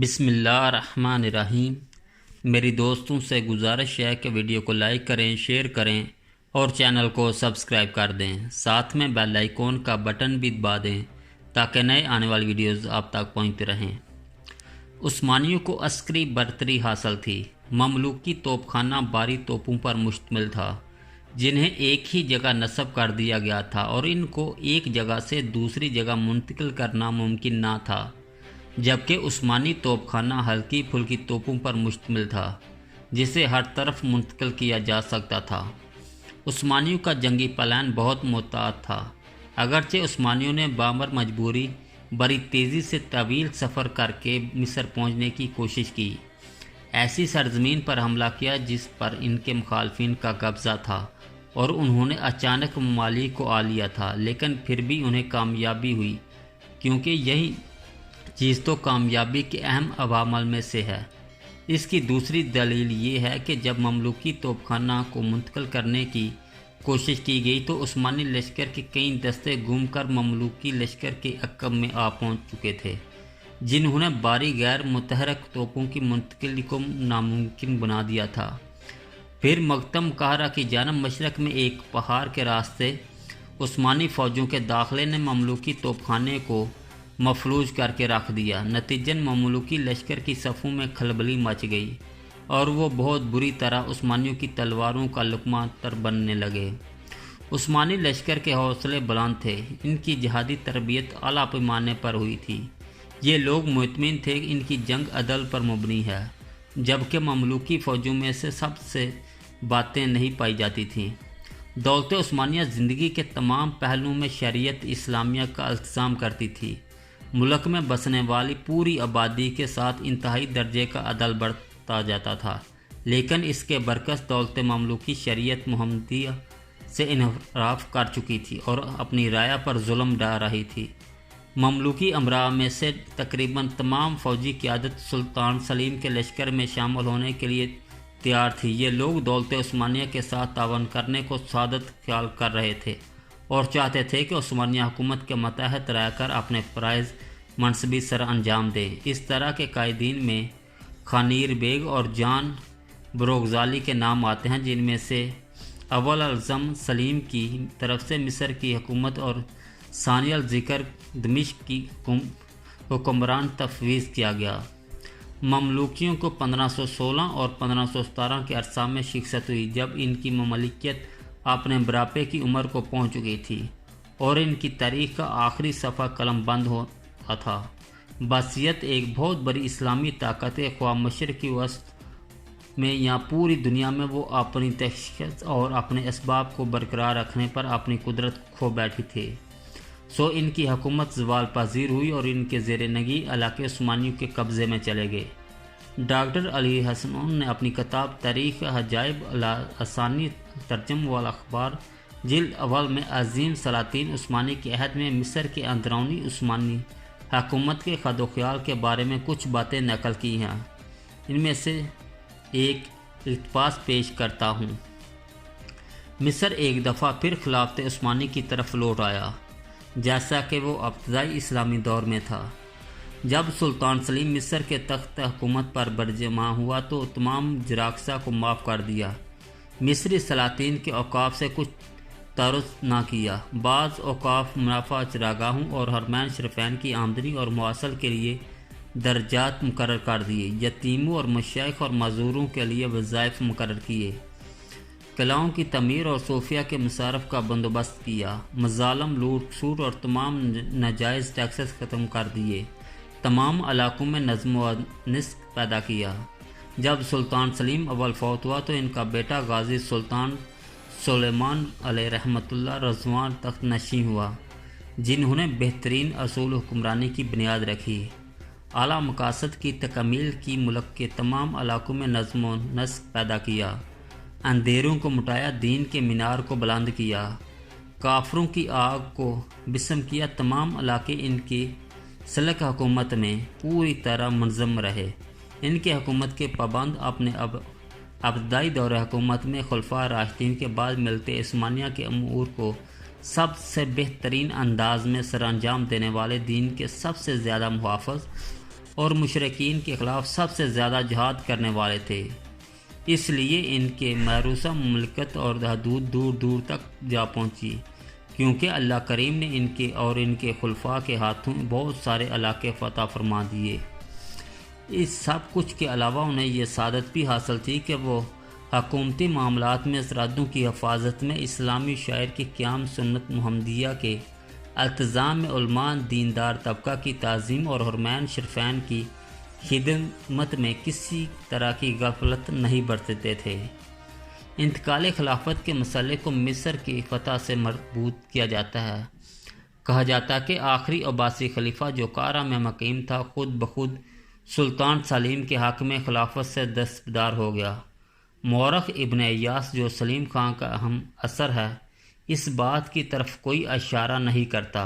بسم اللہ الرحمن الرحیم۔ میری دوستوں سے گزارش ہے کہ ویڈیو کو لائک کریں، شیئر کریں اور چینل کو سبسکرائب کر دیں، ساتھ میں بیل آئیکن کا بٹن بھی دبا دیں تاکہ نئے آنے والی ویڈیوز آپ تک پہنچتے رہیں۔ عثمانیوں کو عسکری برتری حاصل تھی۔ مملوکی توپ خانہ باری توپوں پر مشتمل تھا جنہیں ایک ہی جگہ نصب کر دیا گیا تھا اور ان کو ایک جگہ سے دوسری جگہ منتقل کرنا ممکن نہ تھا، جبکہ عثمانی توپ خانہ ہلکی پھلکی توپوں پر مشتمل تھا جسے ہر طرف منتقل کیا جا سکتا تھا۔ عثمانیوں کا جنگی پلان بہت محتاط تھا، اگرچہ عثمانیوں نے بامر مجبوری بڑی تیزی سے طویل سفر کر کے مصر پہنچنے کی کوشش کی، ایسی سرزمین پر حملہ کیا جس پر ان کے مخالفین کا قبضہ تھا اور انہوں نے اچانک ممالک کو آ لیا تھا، لیکن پھر بھی انہیں کامیابی ہوئی کیونکہ یہی چیز تو کامیابی کے اہم عوامل میں سے ہے۔ اس کی دوسری دلیل یہ ہے کہ جب مملوکی توپ خانہ کو منتقل کرنے کی کوشش کی گئی تو عثمانی لشکر کے کئی دستے گھوم کر مملوکی لشکر کے عقب میں آ پہنچ چکے تھے، جنہوں نے بھاری غیر متحرک توپوں کی منتقلی کو ناممکن بنا دیا تھا۔ پھر مقدم قاہرہ کی جانب مشرق میں ایک پہاڑ کے راستے عثمانی فوجوں کے داخلے نے مملوکی توپ خانے کو مفلوج کر کے رکھ دیا۔ نتیجن مملوکی لشکر کی صفوں میں کھلبلی مچ گئی اور وہ بہت بری طرح عثمانیوں کی تلواروں کا لقمہ تر بننے لگے۔ عثمانی لشکر کے حوصلے بلند تھے، ان کی جہادی تربیت اعلیٰ پیمانے پر ہوئی تھی، یہ لوگ مطمئن تھے کہ ان کی جنگ عدل پر مبنی ہے، جبکہ مملوکی فوجوں میں سب سے باتیں نہیں پائی جاتی تھیں۔ دولت عثمانیہ زندگی کے تمام پہلوؤں میں شریعت اسلامیہ کا التزام کرتی تھی۔ ملک میں بسنے والی پوری آبادی کے ساتھ انتہائی درجے کا عدل برتا جاتا تھا، لیکن اس کے برعکس دولت مملوکی شریعت محمدیہ سے انحراف کر چکی تھی اور اپنی رعایا پر ظلم ڈھا رہی تھی۔ مملوکی امراء میں سے تقریباً تمام فوجی قیادت سلطان سلیم کے لشکر میں شامل ہونے کے لیے تیار تھی۔ یہ لوگ دولت عثمانیہ کے ساتھ تعاون کرنے کو سعادت خیال کر رہے تھے اور چاہتے تھے کہ عثمانیہ حکومت کے ماتحت رہ کر اپنے فرائض منصبی سر انجام دے۔ اس طرح کے قائدین میں خانیر بیگ اور جان بروغزالی کے نام آتے ہیں، جن میں سے اول الزم سلیم کی طرف سے مصر کی حکومت اور ثانی الذکر دمشق کی حکمران تفویض کیا گیا۔ مملوکیوں کو 1516 اور 1517 کے عرصہ میں شکست ہوئی، جب ان کی مملکت اپنے بڑھاپے کی عمر کو پہنچ چکی تھی اور ان کی تاریخ کا آخری صفحہ قلم بند ہوا تھا۔ بحیثیت ایک بہت بڑی اسلامی طاقت خواہ مشرقی وسط میں یا پوری دنیا میں، وہ اپنی تشخیص اور اپنے اسباب کو برقرار رکھنے پر اپنی قدرت کھو بیٹھی تھے، ان کی حکومت زوال پذیر ہوئی اور ان کے زیر نگی علاقے عثمانیوں کے قبضے میں چلے گئے۔ ڈاکٹر علی حسن نے اپنی کتاب تاریخ عجائب الاسانی ترجم والاخبار جلد اول میں عظیم سلاطین عثمانی کے عہد میں مصر کے اندرونی عثمانی حکومت کے خد و خیال کے بارے میں کچھ باتیں نقل کی ہیں۔ ان میں سے ایک اقتباس پیش کرتا ہوں۔ مصر ایک دفعہ پھر خلافت عثمانی کی طرف لوٹ آیا، جیسا کہ وہ ابتدائی اسلامی دور میں تھا۔ جب سلطان سلیم مصر کے تخت حکومت پر برجمع ہوا تو تمام جراثیم کو معاف کر دیا، مصری سلاطین کے اوقاف سے کچھ تعرض نہ کیا، بعض اوقاف منافع چراگاہوں اور حرمین شریفین کی آمدنی اور مواصل کے لیے درجات مقرر کر دیے، یتیموں اور مشائخ اور معذوروں کے لیے وظائف مقرر کیے، قلعوں کی تعمیر اور صوفیہ کے مصارف کا بندوبست کیا، مظالم، لوٹ کھسوٹ اور تمام ناجائز ٹیکسز ختم کر دیے، تمام علاقوں میں نظم و نسق پیدا کیا۔ جب سلطان سلیم اول فوت ہوا تو ان کا بیٹا غازی سلطان سلیمان علیہ رحمۃ اللہ رضوان تخت نشین ہوا، جنہوں نے بہترین اصول حکمرانی کی بنیاد رکھی، اعلیٰ مقاصد کی تکمیل کی، ملک کے تمام علاقوں میں نظم و نسق پیدا کیا، اندھیروں کو مٹایا، دین کے مینار کو بلند کیا، کافروں کی آگ کو بسم کیا، تمام علاقے ان کی سلک حکومت میں پوری طرح منظم رہے۔ ان کے حکومت کے پابند اپنے ابتدائی دور حکومت میں خلفاء راشدین کے بعد ملتے عثمانیہ کے امور کو سب سے بہترین انداز میں سر انجام دینے والے، دین کے سب سے زیادہ محافظ اور مشرکین کے خلاف سب سے زیادہ جہاد کرنے والے تھے، اس لیے ان کے محروسہ مملکت اور حدود دور دور تک جا پہنچی، کیونکہ اللہ کریم نے ان کے خلفاء کے ہاتھوں بہت سارے علاقے فتح فرما دیے۔ اس سب کچھ کے علاوہ انہیں یہ سعادت بھی حاصل تھی کہ وہ حکومتی معاملات میں سرحدوں کی حفاظت میں اسلامی شاعر کی قیام سنت محمدیہ کے التزام میں علماء دیندار طبقہ کی تعظیم اور حرمین شریفین کی خدمت میں کسی طرح کی غفلت نہیں برتتے تھے۔ انتقال خلافت کے مسئلے کو مصر کی فتح سے مربوط کیا جاتا ہے۔ کہا جاتا ہے کہ آخری عباسی خلیفہ جو قاہرہ میں مقیم تھا خود بخود سلطان سلیم کے حق میں خلافت سے دستبردار ہو گیا۔ مورخ ابن ایاس جو سلیم خان کا اہم اثر ہے اس بات کی طرف کوئی اشارہ نہیں کرتا۔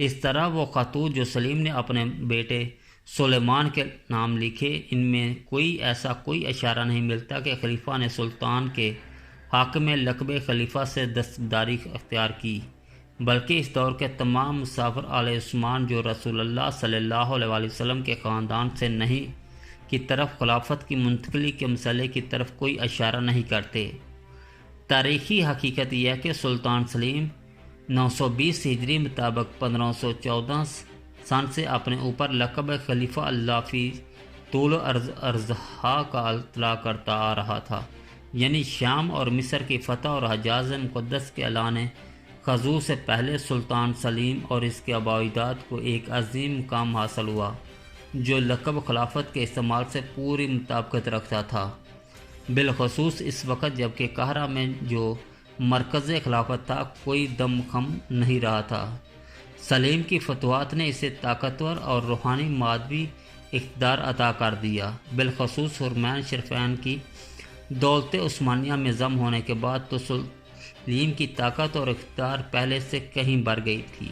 اس طرح وہ خطوط جو سلیم نے اپنے بیٹے سلیمان کے نام لکھے ان میں ایسا کوئی اشارہ نہیں ملتا کہ خلیفہ نے سلطان کے حق میں لقب خلیفہ سے دستبرداری اختیار کی، بلکہ اس دور کے تمام مسافر آل عثمان جو رسول اللہ صلی اللہ علیہ وسلم کے خاندان سے نہیں کی طرف خلافت کی منتقلی کے مسئلے کی طرف کوئی اشارہ نہیں کرتے۔ تاریخی حقیقت یہ ہے کہ سلطان سلیم 920 ہجری مطابق 1514 سن سے اپنے اوپر لقب خلیفہ اللہ فی طول ارضہا کا اطلاق کرتا آ رہا تھا، یعنی شام اور مصر کی فتح اور حجاز مقدس کے اعلان خضوع سے پہلے سلطان سلیم اور اس کے آباء و اجداد کو ایک عظیم مقام حاصل ہوا جو لقب خلافت کے استعمال سے پوری مطابقت رکھتا تھا، بالخصوص اس وقت جبکہ قاہرہ میں جو مرکز خلافت تھا کوئی دم خم نہیں رہا تھا۔ سلیم کی فتوحات نے اسے طاقتور اور روحانی مادی اقتدار عطا کر دیا، بالخصوص حرمین شریفین کی دولت عثمانیہ میں ضم ہونے کے بعد تو سلیم کی طاقت اور اقتدار پہلے سے کہیں بڑھ گئی تھی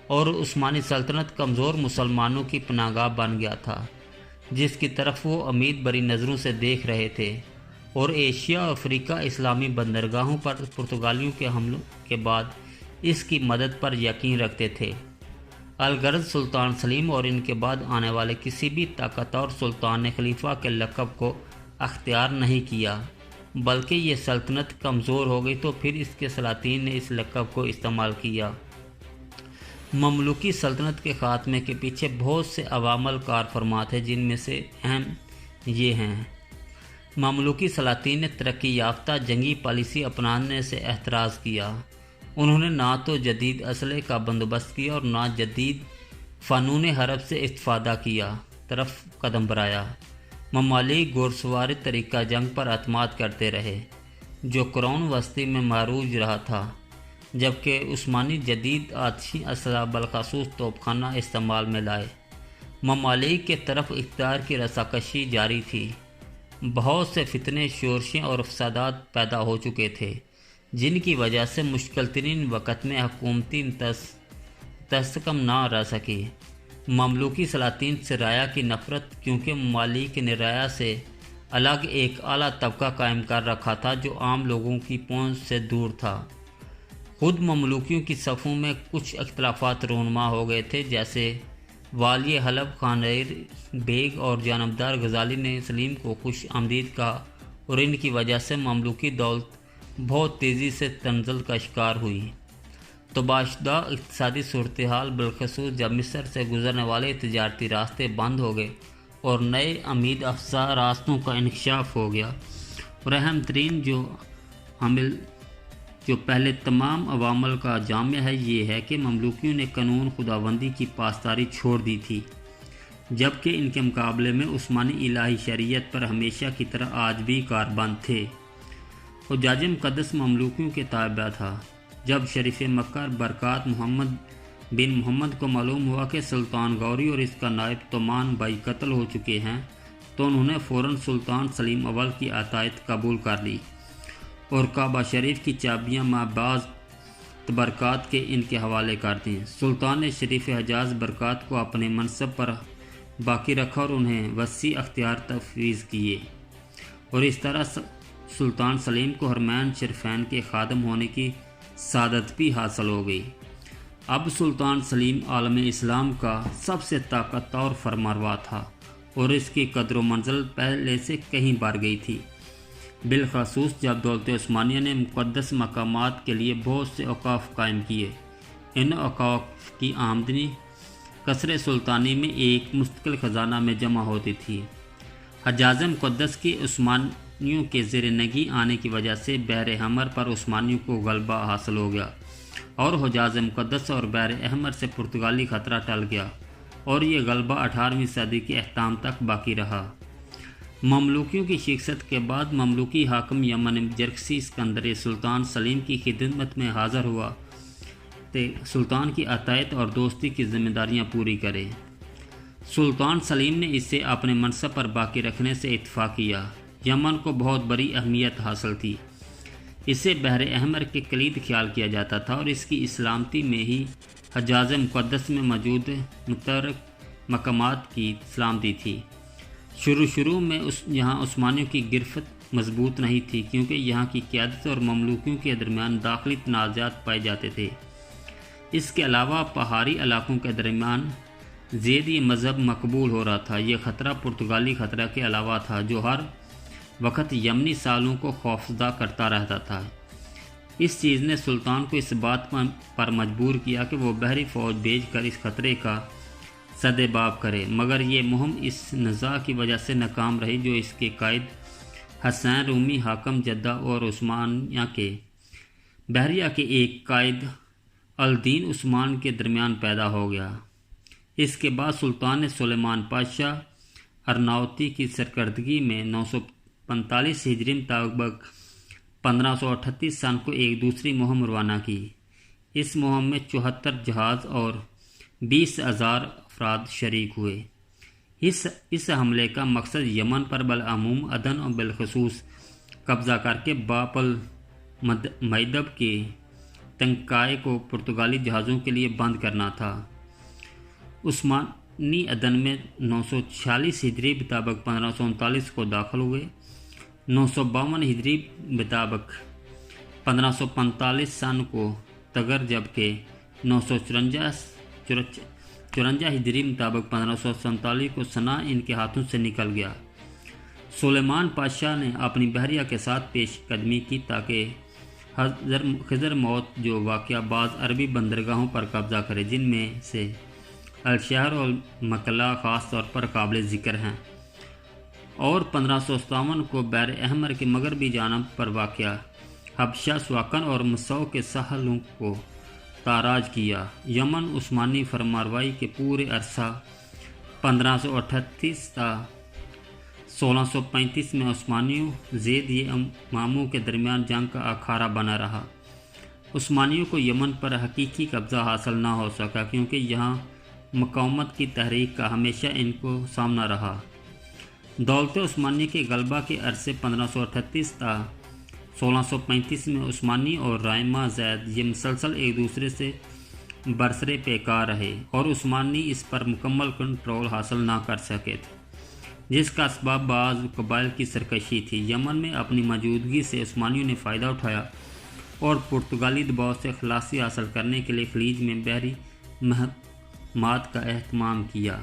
اور عثمانی سلطنت کمزور مسلمانوں کی پناہ گاہ بن گیا تھا جس کی طرف وہ امید بری نظروں سے دیکھ رہے تھے، اور ایشیا اور افریقہ اسلامی بندرگاہوں پر پرتگالیوں کے حملوں کے بعد اس کی مدد پر یقین رکھتے تھے۔ الغرض سلطان سلیم اور ان کے بعد آنے والے کسی بھی طاقتور سلطان نے خلیفہ کے لقب کو اختیار نہیں کیا، بلکہ یہ سلطنت کمزور ہو گئی تو پھر اس کے سلاطین نے اس لقب کو استعمال کیا۔ مملوکی سلطنت کے خاتمے کے پیچھے بہت سے عوامل کار فرما تھے، جن میں سے اہم یہ ہیں۔ مملوکی سلاطین نے ترقی یافتہ جنگی پالیسی اپنانے سے احتراز کیا۔ انہوں نے نہ تو جدید اسلحے کا بندوبست کیا اور نہ جدید فنون حرب سے استفادہ کیا طرف قدم بڑھایا۔ ممالک گھوڑ سواری طریقہ جنگ پر اعتماد کرتے رہے جو قرون وسطی میں معروج رہا تھا، جبکہ عثمانی جدید آتشی اسلحہ بالخصوص توپ خانہ استعمال میں لائے۔ ممالک کے طرف اقتدار کی رساکشی جاری تھی، بہت سے فتنے، شورشیں اور فسادات پیدا ہو چکے تھے جن کی وجہ سے مشکل ترین وقت میں حکومتی مستحکم نہ رہ سکی۔ مملوکی سلاطین سے رایا کی نفرت، کیونکہ ممالک نے رایا سے الگ ایک اعلیٰ طبقہ قائم کر رکھا تھا جو عام لوگوں کی پہنچ سے دور تھا۔ خود مملوکیوں کی صفوں میں کچھ اختلافات رونما ہو گئے تھے، جیسے والی حلب خانیر بیگ اور جانبدار غزالی نے سلیم کو خوش آمدید کہا، اور ان کی وجہ سے مملوکی دولت بہت تیزی سے تنزل کا شکار ہوئی۔ تباشدہ اقتصادی صورتحال، بالخصوص جب مصر سے گزرنے والے تجارتی راستے بند ہو گئے اور نئے امید افزا راستوں کا انکشاف ہو گیا، اور اہم ترین جو پہلے تمام عوامل کا جامع ہے یہ ہے کہ مملوکیوں نے قانون خداوندی کی پاسداری چھوڑ دی تھی، جبکہ ان کے مقابلے میں عثمانی الہی شریعت پر ہمیشہ کی طرح آج بھی کاربند تھے۔ حجاج مقدس مملوکیوں کے تابع تھا۔ جب شریف مکہ برکات محمد بن محمد کو معلوم ہوا کہ سلطان غوری اور اس کا نائب تومان بھائی قتل ہو چکے ہیں تو انہوں نے فوراً سلطان سلیم اول کی عطیت قبول کر لی اور کعبہ شریف کی چابیاں بعض تبرکات کے ان کے حوالے کر دیں۔ سلطان نے شریف حجاز برکات کو اپنے منصب پر باقی رکھا اور انہیں وسیع اختیار تفویض کیے، اور اس طرح سلطان سلیم کو حرمین شریفین کے خادم ہونے کی سعادت بھی حاصل ہو گئی۔ اب سلطان سلیم عالم اسلام کا سب سے طاقتور فرمانروا تھا اور اس کی قدر و منزل پہلے سے کہیں بڑھ گئی تھی، بالخصوص جب دولت عثمانیہ نے مقدس مقامات کے لیے بہت سے اوقاف قائم کیے۔ ان اوقاف کی آمدنی قصر سلطانی میں ایک مستقل خزانہ میں جمع ہوتی تھی۔ حجاز مقدس کی عثمانیوں کے زیر نگی آنے کی وجہ سے بحر احمر پر عثمانیوں کو غلبہ حاصل ہو گیا اور حجاز مقدس اور بحر احمر سے پرتگالی خطرہ ٹل گیا، اور یہ غلبہ 18ویں صدی کے اختتام تک باقی رہا۔ مملوکیوں کی شکست کے بعد مملوکی حاکم یمن جرکسی اسکندر سلطان سلیم کی خدمت میں حاضر ہوا کہ سلطان کی عطیت اور دوستی کی ذمہ داریاں پوری کرے۔ سلطان سلیم نے اسے اپنے منصب پر باقی رکھنے سے اتفاق کیا۔ یمن کو بہت بڑی اہمیت حاصل تھی، اسے بحر احمر کے کلید خیال کیا جاتا تھا اور اس کی سلامتی میں ہی حجاز مقدس میں موجود متحرک مقامات کی سلامتی تھی۔ شروع میں یہاں عثمانیوں کی گرفت مضبوط نہیں تھی، کیونکہ یہاں کی قیادت اور مملوکیوں کے درمیان داخلی تنازعات پائے جاتے تھے۔ اس کے علاوہ پہاڑی علاقوں کے درمیان زید یہ مذہب مقبول ہو رہا تھا۔ یہ خطرہ پرتگالی خطرہ کے علاوہ تھا جو ہر وقت یمنی سالوں کو خوفزدہ کرتا رہتا تھا۔ اس چیز نے سلطان کو اس بات پر مجبور کیا کہ وہ بحری فوج بھیج کر اس خطرے کا سدباب کرے، مگر یہ مہم اس نزاع کی وجہ سے ناکام رہی جو اس کے قائد حسین رومی حاکم جدہ اور عثمانیہ کے بحریہ کے ایک قائد الدین عثمان کے درمیان پیدا ہو گیا۔ اس کے بعد سلطان نے سلیمان پاشا ارناؤتی کی سرکردگی میں 945 ہجری مطابق 1538 سن کو ایک دوسری مہم روانہ کی۔ اس مہم میں 74 جہاز اور 20,000 افراد شریک ہوئے۔ اس حملے کا مقصد یمن پر بالعموم عدن اور بالخصوص قبضہ کر کے باب المندب کے تنگکائے کو پرتگالی جہازوں کے لیے بند کرنا تھا۔ عثمانی عدن میں 946 ہجری مطابق 1539 کو داخل ہوئے، 952 ہجری مطابق 1545 سن کو تگر، جبکہ 954 ہجری مطابق 1547 کو صنع ان کے ہاتھوں سے نکل گیا۔ سلیمان پاشا نے اپنی بحریہ کے ساتھ پیش قدمی کی تاکہ خضر موت جو واقعہ بعض عربی بندرگاہوں پر قبضہ کرے، جن میں سے الشہر اور مکلا خاص طور پر قابل ذکر ہیں، اور 1557 کو بحر احمر کے مغربی جانب پر واقع حبشہ، سواکن اور مصو کے ساحلوں کو تاراج کیا۔ یمن عثمانی فرمانروائی کے پورے عرصہ 1538 تا 1635 میں عثمانیوں زید یہ اماموں کے درمیان جنگ کا اکھاڑا بنا رہا۔ عثمانیوں کو یمن پر حقیقی قبضہ حاصل نہ ہو سکا، کیونکہ یہاں مقاومت کی تحریک کا ہمیشہ ان کو سامنا رہا۔ دولت عثمانیہ کے غلبہ کے عرصے 1538 تا 1635 میں عثمانی اور رائمہ زید یہ مسلسل ایک دوسرے سے برسرے پیکار رہے اور عثمانی اس پر مکمل کنٹرول حاصل نہ کر سکے تھے، جس کا اسباب بعض قبائل کی سرکشی تھی۔ یمن میں اپنی موجودگی سے عثمانیوں نے فائدہ اٹھایا اور پرتگالی دباؤ سے خلاصی حاصل کرنے کے لیے خلیج میں بحری مہمات کا اہتمام کیا۔